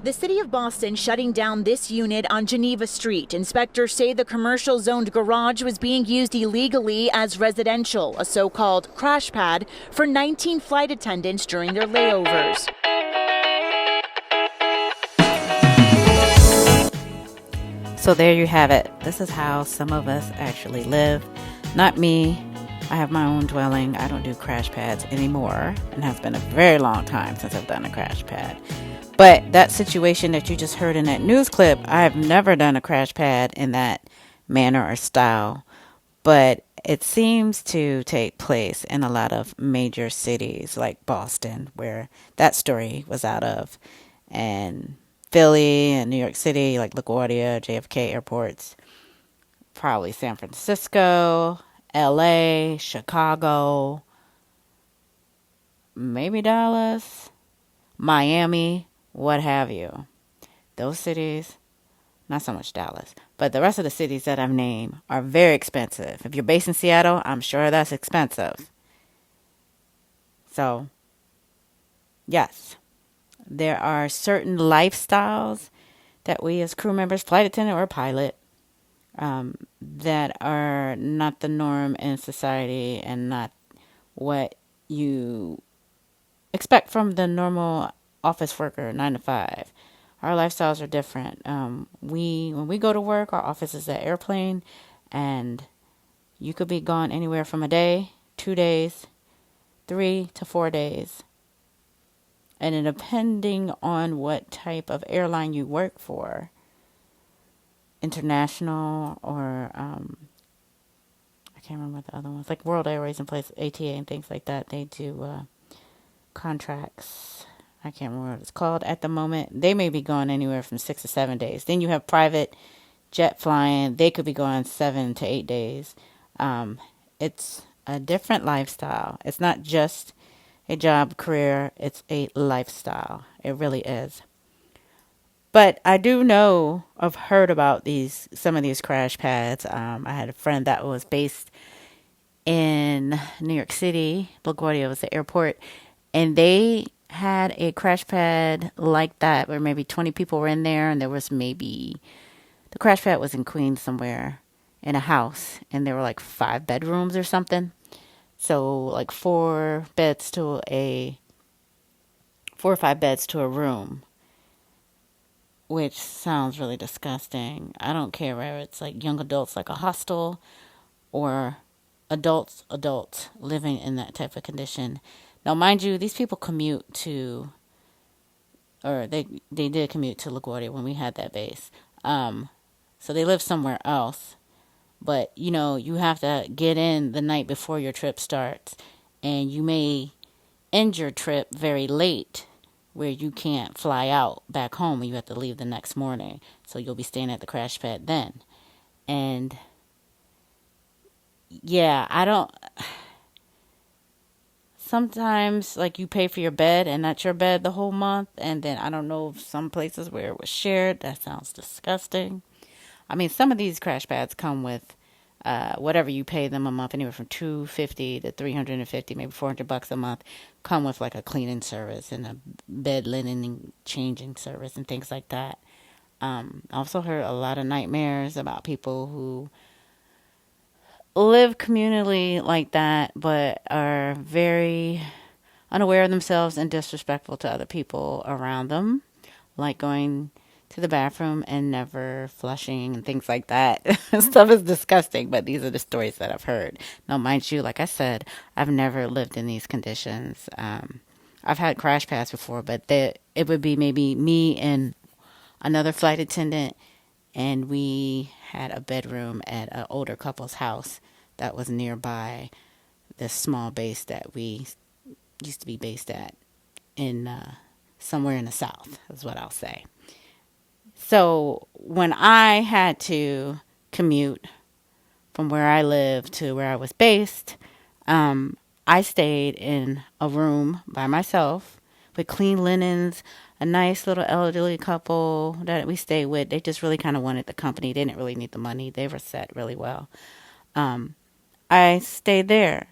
The city of Boston shutting down this unit on Geneva Street. Inspectors say the commercial zoned garage was being used illegally as residential, a so-called crash pad for 19 flight attendants during their layovers. So there you have it. This is how some of us actually live. Not me. I have my own dwelling. I don't do crash pads anymore, and has been a very long time since I've done a crash pad. But that situation that you just heard in that news clip, I have never done a crash pad in that manner or style. But it seems to take place in a lot of major cities like Boston, where that story was out of, and Philly and New York City, like LaGuardia, JFK airports, probably San Francisco, LA, Chicago, maybe Dallas, Miami, what have you. Those cities, not so much Dallas, but the rest of the cities that I've named are very expensive. If you're based in Seattle, I'm sure that's expensive. So, yes, there are certain lifestyles that we as crew members, flight attendant or pilot, that are not the norm in society and not what you expect from the normal office worker, 9 to 5. Our lifestyles are different. When we go to work, our office is an airplane, and you could be gone anywhere from a day, 2 days, 3 to 4 days. And then depending on what type of airline you work for, international or I can't remember what the other ones, like World Airways and place ATA and things like that, they do contracts. I can't remember what it's called at the moment. They may be going anywhere from 6 to 7 days. Then you have private jet flying. They could be going 7 to 8 days. It's a different lifestyle. It's not just a job career. It's a lifestyle. It really is. But I do know, I've heard about some of these crash pads. I had a friend that was based in New York City. LaGuardia was the airport. And they had a crash pad like that where maybe 20 people were in there, and there was the crash pad was in Queens somewhere in a house, and there were like 5 bedrooms or something. So like 4 or 5 beds to a room, which sounds really disgusting. I don't care whether it's like young adults, like a hostel, or adults living in that type of condition. Now, mind you, these people commute to, or they did commute to LaGuardia when we had that base. So they live somewhere else. But, you have to get in the night before your trip starts. And you may end your trip very late, where you can't fly out back home and you have to leave the next morning. So you'll be staying at the crash pad then. And, yeah, sometimes, like, you pay for your bed and not your bed the whole month. And then I don't know, some places where it was shared. That sounds disgusting. I mean, some of these crash pads come with whatever you pay them a month, anywhere from $250 to $350, maybe $400 a month, come with like a cleaning service and a bed linen and changing service and things like that. I also heard a lot of nightmares about people who live communally like that, but are very unaware of themselves and disrespectful to other people around them, like going to the bathroom and never flushing and things like that. Stuff is disgusting, but these are the stories that I've heard. Now, mind you, like I said, I've never lived in these conditions. I've had crash pads before, but it would be maybe me and another flight attendant, and we had a bedroom at an older couple's house that was nearby this small base that we used to be based at in somewhere in the South, is what I'll say. So when I had to commute from where I lived to where I was based, I stayed in a room by myself with clean linens, a nice little elderly couple that we stayed with. They just really kind of wanted the company. They didn't really need the money. They were set really well. I stayed there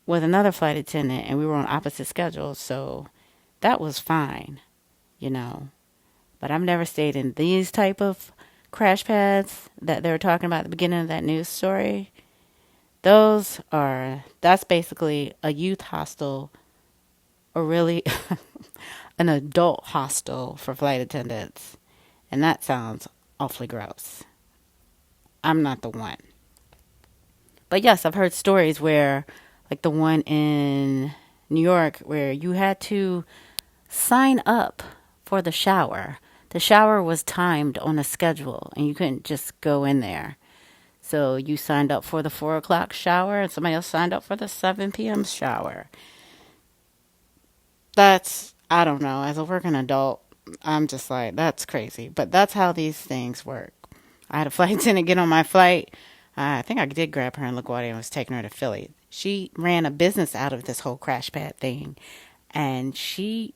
with another flight attendant, and we were on opposite schedules, so that was fine, But I've never stayed in these type of crash pads that they were talking about at the beginning of that news story. That's basically a youth hostel, or really an adult hostel for flight attendants. And that sounds awfully gross. I'm not the one. But yes, I've heard stories where, like the one in New York, where you had to sign up for the shower. The shower was timed on a schedule, and you couldn't just go in there. So you signed up for the 4 o'clock shower, and somebody else signed up for the 7 p.m. shower. I don't know. As a working adult, I'm just like, that's crazy. But that's how these things work. I had a flight attendant get on my flight. I think I did grab her in LaGuardia and was taking her to Philly. She ran a business out of this whole crash pad thing. And I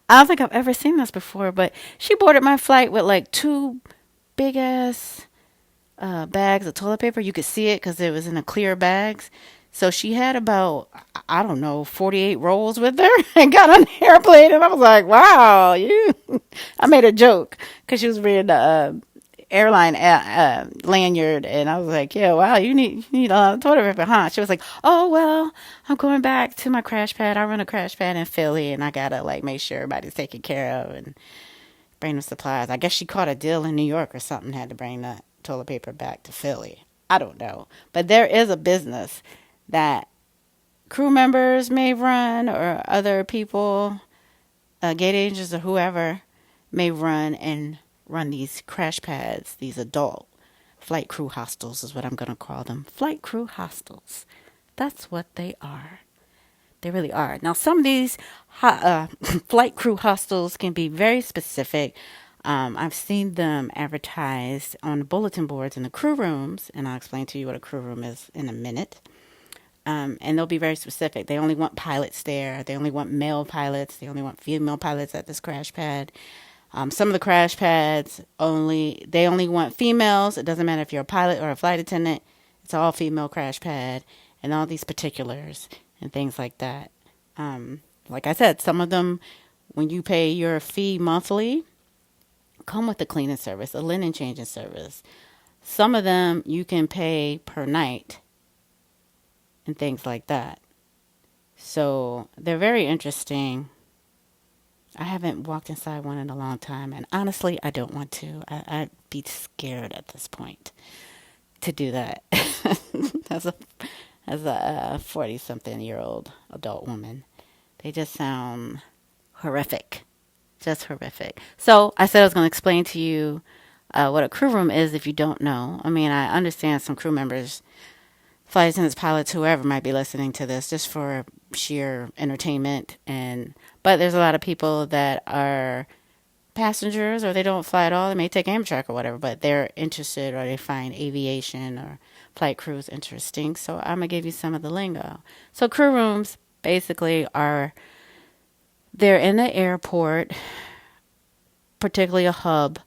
don't think I've ever seen this before, but she boarded my flight with like 2 big ass bags of toilet paper. You could see it because it was in a clear bags. So she had about, I don't know, 48 rolls with her and got on the airplane. And I was like, wow, I made a joke because she was reading the airline lanyard. And I was like, yeah, wow, you need a lot of toilet paper, huh? She was like, oh, well, I'm going back to my crash pad. I run a crash pad in Philly and I got to like make sure everybody's taken care of and bring them supplies. I guess she caught a deal in New York or something, had to bring that toilet paper back to Philly. I don't know. But there is a business that crew members may run, or other people, gate agents or whoever may run these crash pads, these adult flight crew hostels is what I'm going to call them. Flight crew hostels. That's what they are. They really are. Now, some of these flight crew hostels can be very specific. I've seen them advertised on bulletin boards in the crew rooms, and I'll explain to you what a crew room is in a minute. And they'll be very specific. They only want pilots there. They only want male pilots. They only want female pilots at this crash pad. Some of the crash pads they only want females. It doesn't matter if you're a pilot or a flight attendant. It's all female crash pad, and all these particulars and things like that. Like I said, some of them, when you pay your fee monthly, come with a cleaning service, a linen changing service. Some of them you can pay per night and things like that. So they're very interesting. I haven't walked inside one in a long time, and honestly, I don't want to. I'd be scared at this point to do that as a 40-something-year-old adult woman. They just sound horrific. Just horrific. So I said I was going to explain to you what a crew room is if you don't know. I mean, I understand some crew members, flight attendants, pilots, whoever might be listening to this just for sheer entertainment. But there's a lot of people that are passengers, or they don't fly at all. They may take Amtrak or whatever, but they're interested, or they find aviation or flight crews interesting. So I'm going to give you some of the lingo. So crew rooms basically they're in the airport, particularly a hub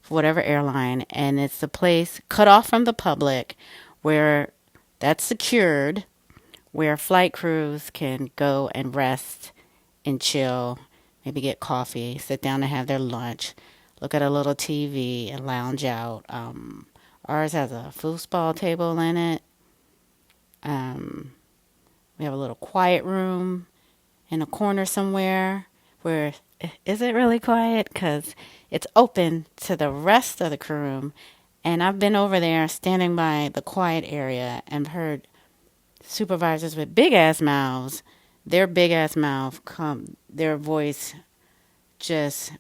for whatever airline, and it's a place cut off from the public where that's secured, where flight crews can go and rest and chill, maybe get coffee, sit down and have their lunch, look at a little TV and lounge out. Ours has a foosball table in it. We have a little quiet room in a corner somewhere where is it really quiet? Because it's open to the rest of the crew room. And I've been over there standing by the quiet area and heard supervisors with big ass mouths, their big ass mouth their voice just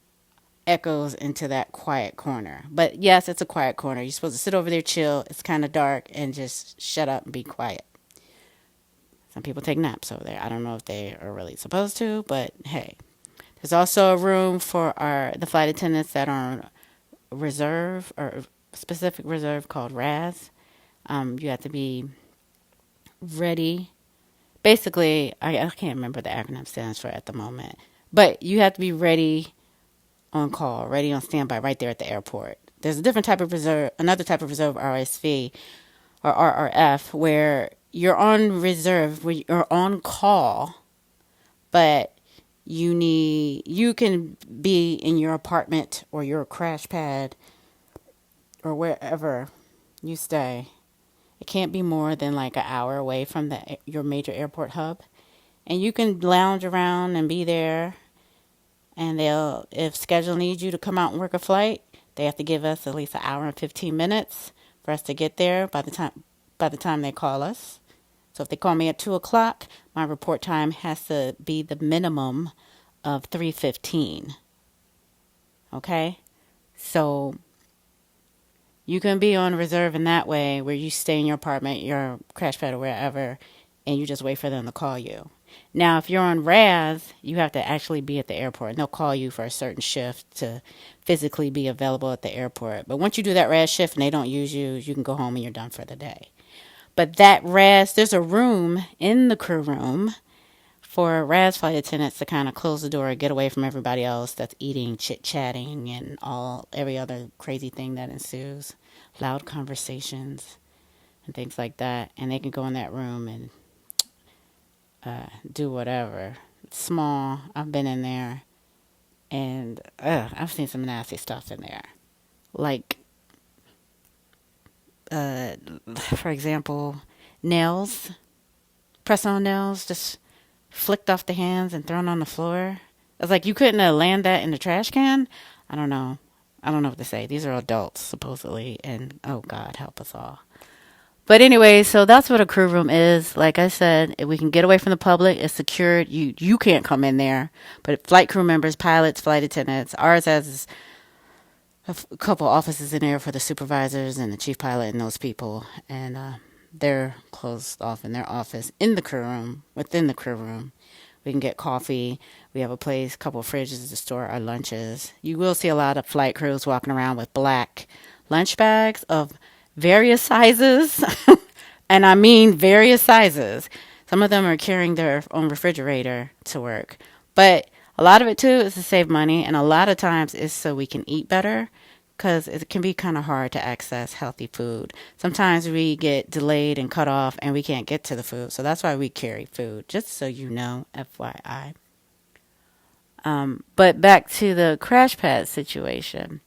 echoes into that quiet corner. But yes, it's a quiet corner. You're supposed to sit over there, chill. It's kind of dark, and just shut up and be quiet. Some people take naps over there. I don't know if they are really supposed to, but hey. There's also a room for the flight attendants that are on reserve, or specific reserve called RAS. You have to be ready. Basically, I can't remember the acronym stands for at the moment, but you have to be ready on call, ready on standby right there at the airport. There's a different type of reserve, another type of reserve, RSV or RRF, where you're on reserve, where you're on call, but you can be in your apartment or your crash pad or wherever you stay. It can't be more than like an hour away from your major airport hub. And you can lounge around and be there. And if schedule needs you to come out and work a flight, they have to give us at least an hour and 15 minutes for us to get there by the time they call us. So if they call me at 2:00, my report time has to be the minimum of 3:15. Okay? So you can be on reserve in that way where you stay in your apartment, your crash pad or wherever, and you just wait for them to call you. Now, if you're on RAS, you have to actually be at the airport, and they'll call you for a certain shift to physically be available at the airport. But once you do that RAS shift and they don't use you, you can go home and you're done for the day. But that RAS, there's a room in the crew room for RAS flight attendants to kind of close the door, get away from everybody else that's eating, chit-chatting, and every other crazy thing that ensues, loud conversations and things like that. And they can go in that room and do whatever. It's small. I've been in there, and I've seen some nasty stuff in there. Like, for example, nails, press-on nails, just flicked off the hands and thrown on the floor. It's like you couldn't land that in the trash can. I don't know. I don't know what to say. These are adults, supposedly, and oh, God, help us all. But anyway, so that's what a crew room is. Like I said, if we can get away from the public, it's secured. You can't come in there. But flight crew members, pilots, flight attendants, ours has a couple offices in there for the supervisors and the chief pilot and those people. And they're closed off in their office in the crew room, within the crew room. We can get coffee. We have a couple of fridges to store our lunches. You will see a lot of flight crews walking around with black lunch bags of various sizes, and I mean various sizes. Some of them are carrying their own refrigerator to work, but a lot of it too is to save money, and a lot of times is so we can eat better, because it can be kind of hard to access healthy food. Sometimes we get delayed and cut off and we can't get to the food, so that's why we carry food, just so you know, FYI. But back to the crash pad situation.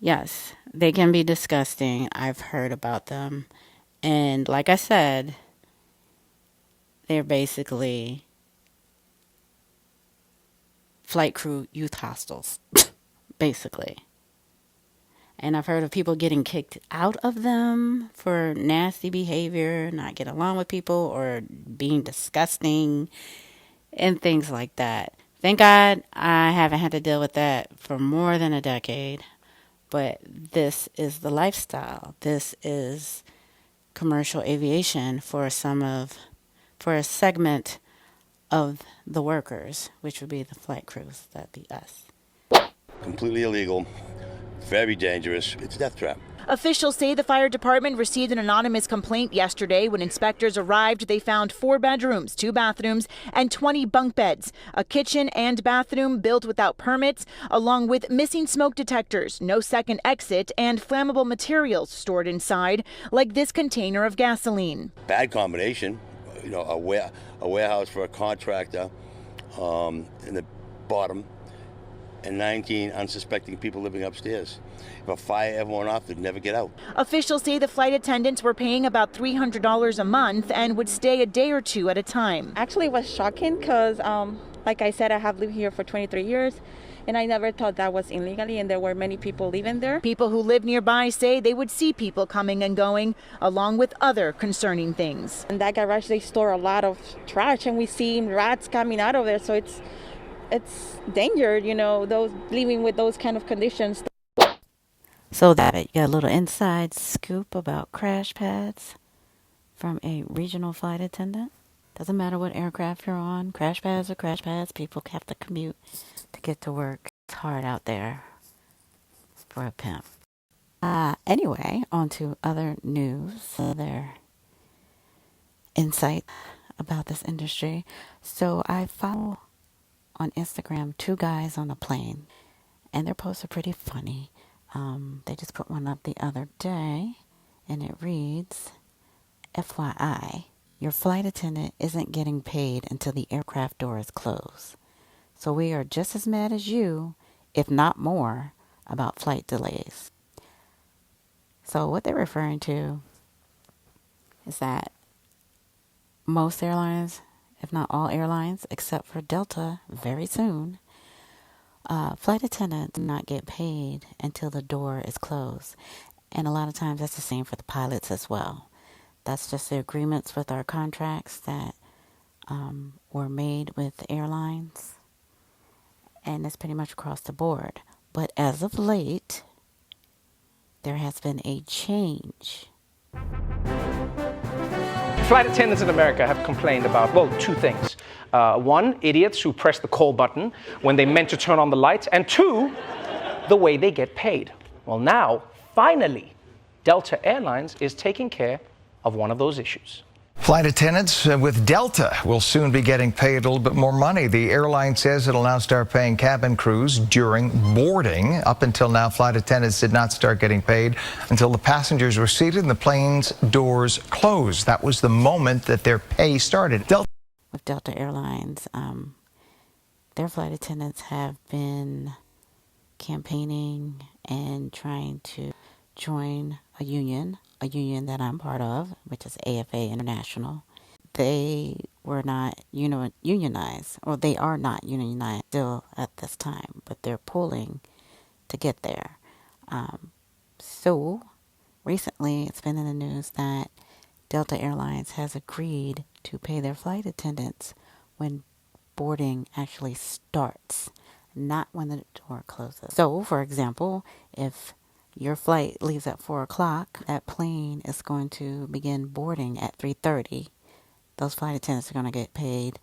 Yes, they can be disgusting. I've heard about them. And like I said, they're basically flight crew youth hostels, basically. And I've heard of people getting kicked out of them for nasty behavior, not getting along with people, or being disgusting, and things like that. Thank God I haven't had to deal with that for more than a decade. But this is the lifestyle. This is commercial aviation for a segment of the workers, which would be the flight crews. That'd be us. Completely illegal, very dangerous. It's a death trap. Officials say the fire department received an anonymous complaint yesterday. When inspectors arrived, they found 4 bedrooms, 2 bathrooms, and 20 bunk beds, a kitchen and bathroom built without permits, along with missing smoke detectors, no second exit, and flammable materials stored inside, like this container of gasoline. Bad combination, a warehouse for a contractor in the bottom, and 19 unsuspecting people living upstairs. If a fire ever went off, they'd never get out. Officials say the flight attendants were paying about $300 a month and would stay a day or two at a time. Actually, it was shocking because, like I said, I have lived here for 23 years, and I never thought that was illegally, and there were many people living there. People who live nearby say they would see people coming and going, along with other concerning things. In that garage, they store a lot of trash, and we see rats coming out of there, so it's danger, those living with those kind of conditions. So that you got a little inside scoop about crash pads from a regional flight attendant. Doesn't matter what aircraft you're on, crash pads are crash pads. People have to commute to get to work. It's hard out there for a pimp. Anyway, on to other news, other insight about this industry. So I follow on Instagram 2 guys on a plane, and their posts are pretty funny. They just put one up the other day, and it reads, FYI, your flight attendant isn't getting paid until the aircraft door is closed. So we are just as mad as you, if not more, about flight delays. So what they're referring to is that most airlines, if not all airlines, except for Delta, very soon, flight attendants do not get paid until the door is closed. And a lot of times that's the same for the pilots as well. That's just the agreements with our contracts that were made with airlines. And it's pretty much across the board. But as of late, there has been a change. Flight attendants in America have complained about, well, two things. One, idiots who press the call button when they meant to turn on the lights. And two, the way they get paid. Well, now, finally, Delta Airlines is taking care of one of those issues. Flight attendants with Delta will soon be getting paid a little bit more money. The airline says it'll now start paying cabin crews during boarding. Up until now, flight attendants did not start getting paid until the passengers were seated and the plane's doors closed. That was the moment that their pay started. With Delta Airlines, their flight attendants have been campaigning and trying to join a union that I'm part of, which is AFA International. They were not unionized, or they are not unionized still at this time, but they're pulling to get there. So recently it's been in the news that Delta Airlines has agreed to pay their flight attendants when boarding actually starts, not when the door closes. So, for example, if your flight leaves at 4 o'clock, that plane is going to begin boarding at 3:30. Those flight attendants are going to get paid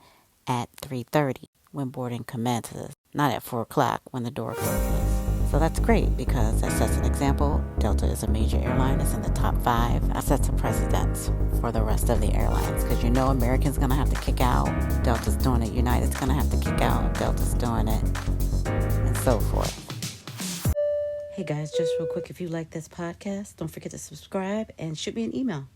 at 3:30 when boarding commences, not at 4 o'clock when the door closes. So that's great because that sets an example. Delta is a major airline. It's in the top 5. That sets a precedence for the rest of the airlines because American's going to have to kick out. Delta's doing it. United's going to have to kick out. Delta's doing it, and so forth. Hey guys, just real quick, if you like this podcast, don't forget to subscribe and shoot me an email.